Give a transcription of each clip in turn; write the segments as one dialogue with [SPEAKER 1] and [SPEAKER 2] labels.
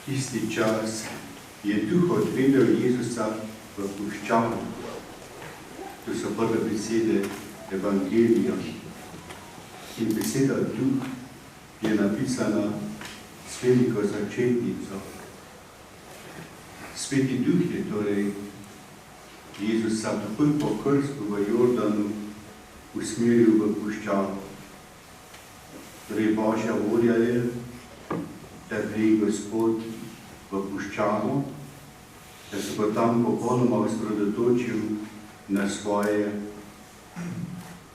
[SPEAKER 1] Tisti čas je duh odvedel Jezusa v puščavo. To so prve besede Evangelija. In beseda duh je napisana s veliko začetnico. Sveti duh je torej Jezusa takoj po krstu v Jordanu usmeril v puščavo. Torej Božja volja je, da gre Gospod v puščavo, da se bo tam popolnoma osredotočil na svoje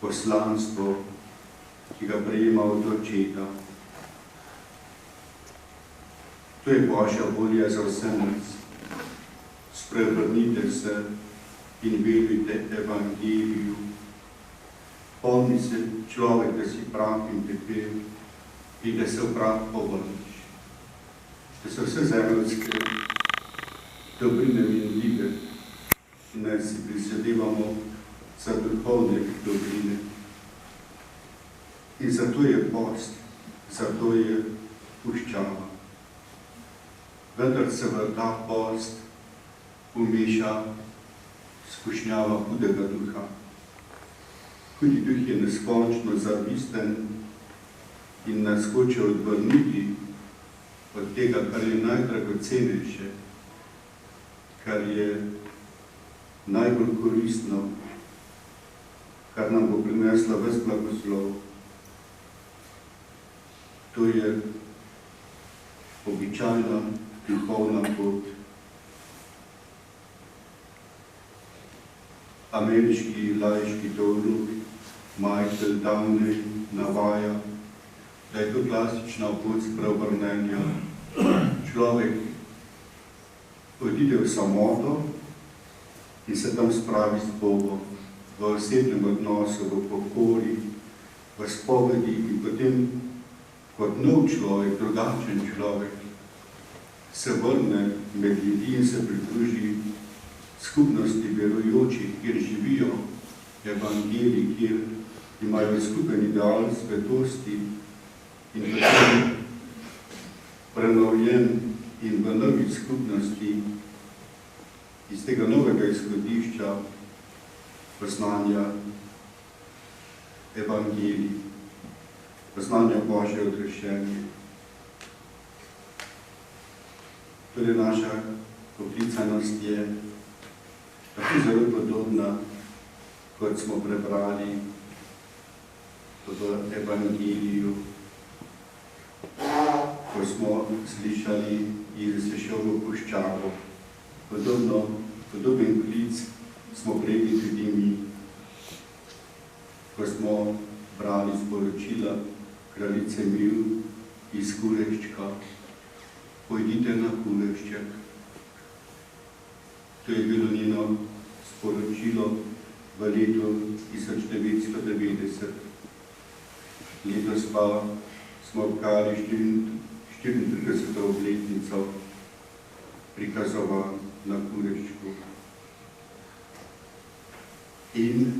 [SPEAKER 1] poslanstvo, ki ga prejema od Očeta. To je Božja volja za vse nas. Spreobrnite se in verujte Evangeliju. Pomni se človek, da si prah in pepel in da se v prah povrniš. Da so vse zemeljske dobrine minljive in naj si prizadevamo za duhovne dobrine. In zato je post, zato je puščava. Vendar se v ta post umeša skušnjava hudega duha. Hudi duh je neskončno zavisten in nas hoče odvrniti od tega, kar je najdragocenejše, kar je najbolj koristno, kar nam bo prinesla ves blagoslov. To je običajna duhovna pot. Ameriški laiški teolog Michael Downey navaja, da je to klasična pot spreobrnenja. Človek odide v samoto in se tam spravi s Bogom, v osebnem odnosu, v pokori, v spovedi in potem kot nov človek, drugačen človek, se vrne med ljudi in se pridruži skupnosti verujočih, kjer živijo evangeliji, kjer imajo skupen ideal svetosti in potem prenovljen in v novi skupnosti iz tega novega izhodišča poznanja evangelij, poznanja Božje odrešenje. Torej naša poklicanost je tako zelo podobna, kot smo prebrali v Evangeliju, ko smo slišali, Jezus je šel v puščavo. Podoben klic smo prejeli tudi mi, ko smo brali sporočila kraljice Mil iz Kuleščka. Pojdite na Kulešček. To je bilo njeno sporočilo v letu 1990. Letos pa smo obkali 34. obletnico prikazovanj na Kuleščku. In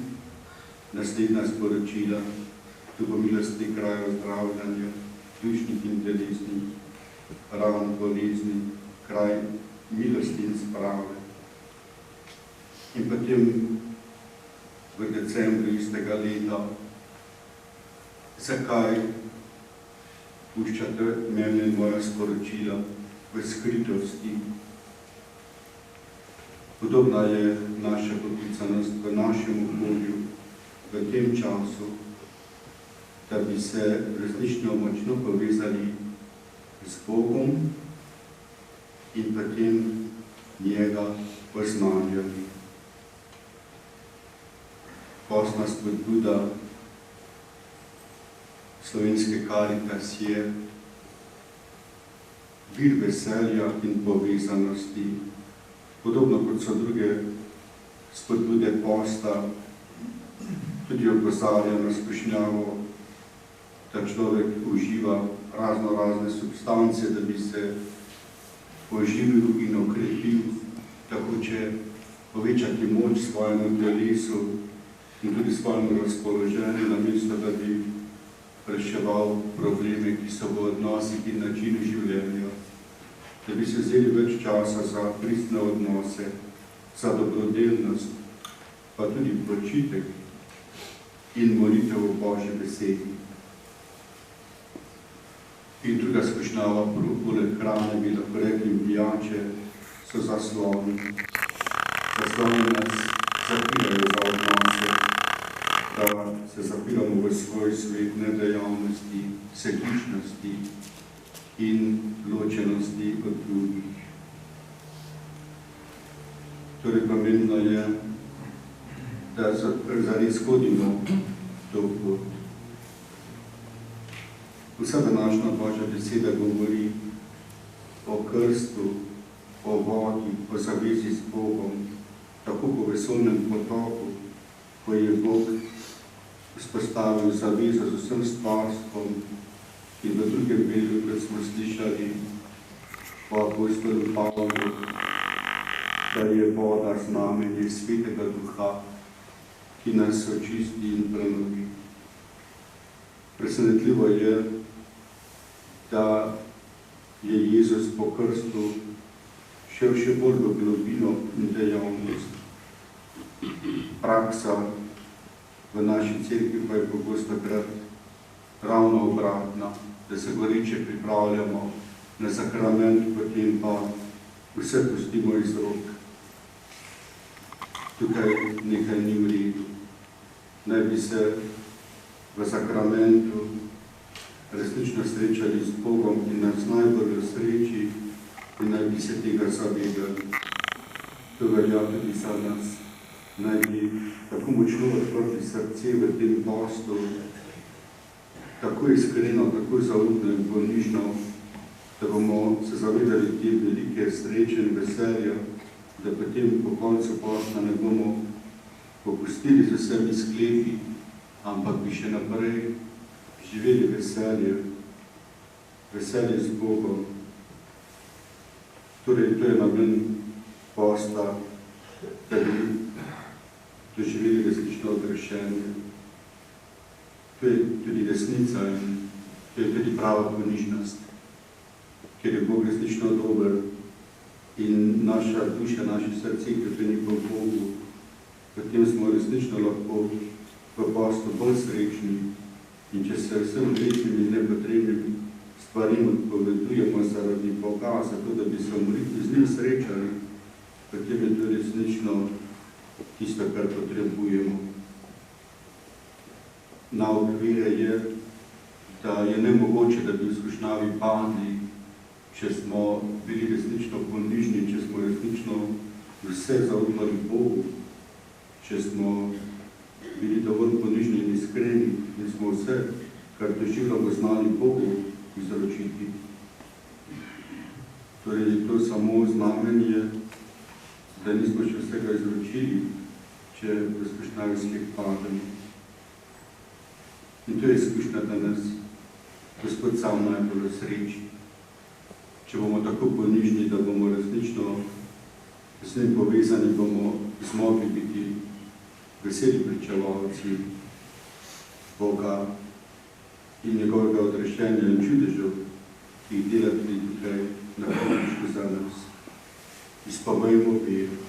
[SPEAKER 1] naslednja sporočila, tu bo milostni kraj ozdravljanja, dušnih in telesnih, ran bolezni, kraj milosti in sprave. In potem v decembru istega leta, zakaj puščate mene in moja sporočila v skritosti? Podobna je naša poklicanost v našem okolju, v tem času, da bi se resnično močno povezali z Bogom in potem njega poznanjali. Postna spodbuda Slovenske Karitas je vir veselja in povezanosti, podobno kot so druge spodbude posta, tudi opozarja na skušnjavo, da človek uživa razne substance, da bi se oživil in okrepil, da hoče povečati moč svojemu telesu in tudi svojemu razpoloženju, namesto da bi reševal probleme, ki so v odnosih in načinu življenja. da bi se vzeli več časa za pristne odnose, za dobrodelnost, pa tudi počitek in molitev o Božji besedi. In druga skušnjava, poleg hrane, bi lahko rekli pijače, so zasloni. Zasloni nas zapirajo za odnose, da se zapiramo v svoj svet nedejavnosti, sebičnosti in ločenosti od drugih. Torej, pomembno je, da zares hodimo to pot. Vsa današnja Božja beseda govori o krstu, o vodi, o zavezi z Bogom, tako po vesolnem potoku, ko je Bog vzpostavil zavezo z vsem stvarstvom in v drugem delu, kot smo slišali po apostolu Pavlu, da je voda znamenje Svetega Duha, ki nas očisti in prenovi. Presenetljivo je, da je Jezus po krstu šel še bolj v globino in dejavnost. Praksa v naši cerkvi pa je pogostokrat ravno obratna, da se goreče pripravljamo na sakrament, potem pa vse pustimo iz rok. Tukaj nekaj ni v redu. Naj bi se v sakramentu resnično srečali z Bogom in nas najbolj v sreči in naj bi se tega zavedali. To velja tudi za nas. Naj bi tako močno odprli srce v tem postu, tako iskreno, tako zaupno in bolnišno, da bomo se zavedali te velike sreče in veselja, da potem po koncu posta ne bomo popustili z vsemi sklepi, ampak bi še naprej živeli veselje z Bogom. Torej, to je namen posta, da bi doživeli resnično odrešenje. To je tudi resnica in to je tudi prava ponižnost, ker je Bog resnično dober in naša duša, naše srce, ki to ni po Bogu, potem smo resnično lahko v postu bolj srečni. In če se vsem grešnim in nepotrebnim stvarim odpovedujemo zaradi Boga, zato da bi se v molitvi z njim srečali, potem je to resnično tisto, kar potrebujemo. Nauk vere je, da je nemogoče, da bi v skušnjavi padli, če smo bili resnično ponižni, če smo resnično vse zaupali Bogu, če smo bili dovolj ponižni in iskreni in smo vse, kar doživljamo, znali Bogu izročiti. Torej je to samo znamenje, da nismo še vsega izročili, če v skušnjavi spet pademo. In to je izkušnja, da nas Gospod sam najbolj sreči. Če bomo tako ponižni, da bomo resnično s njim povezani, bomo zmogli biti veseli pričevalci Boga in njegovega odrešenja in čudežev, ki jih dela tudi tukaj na pomočku za nas. Izpovejmo vero.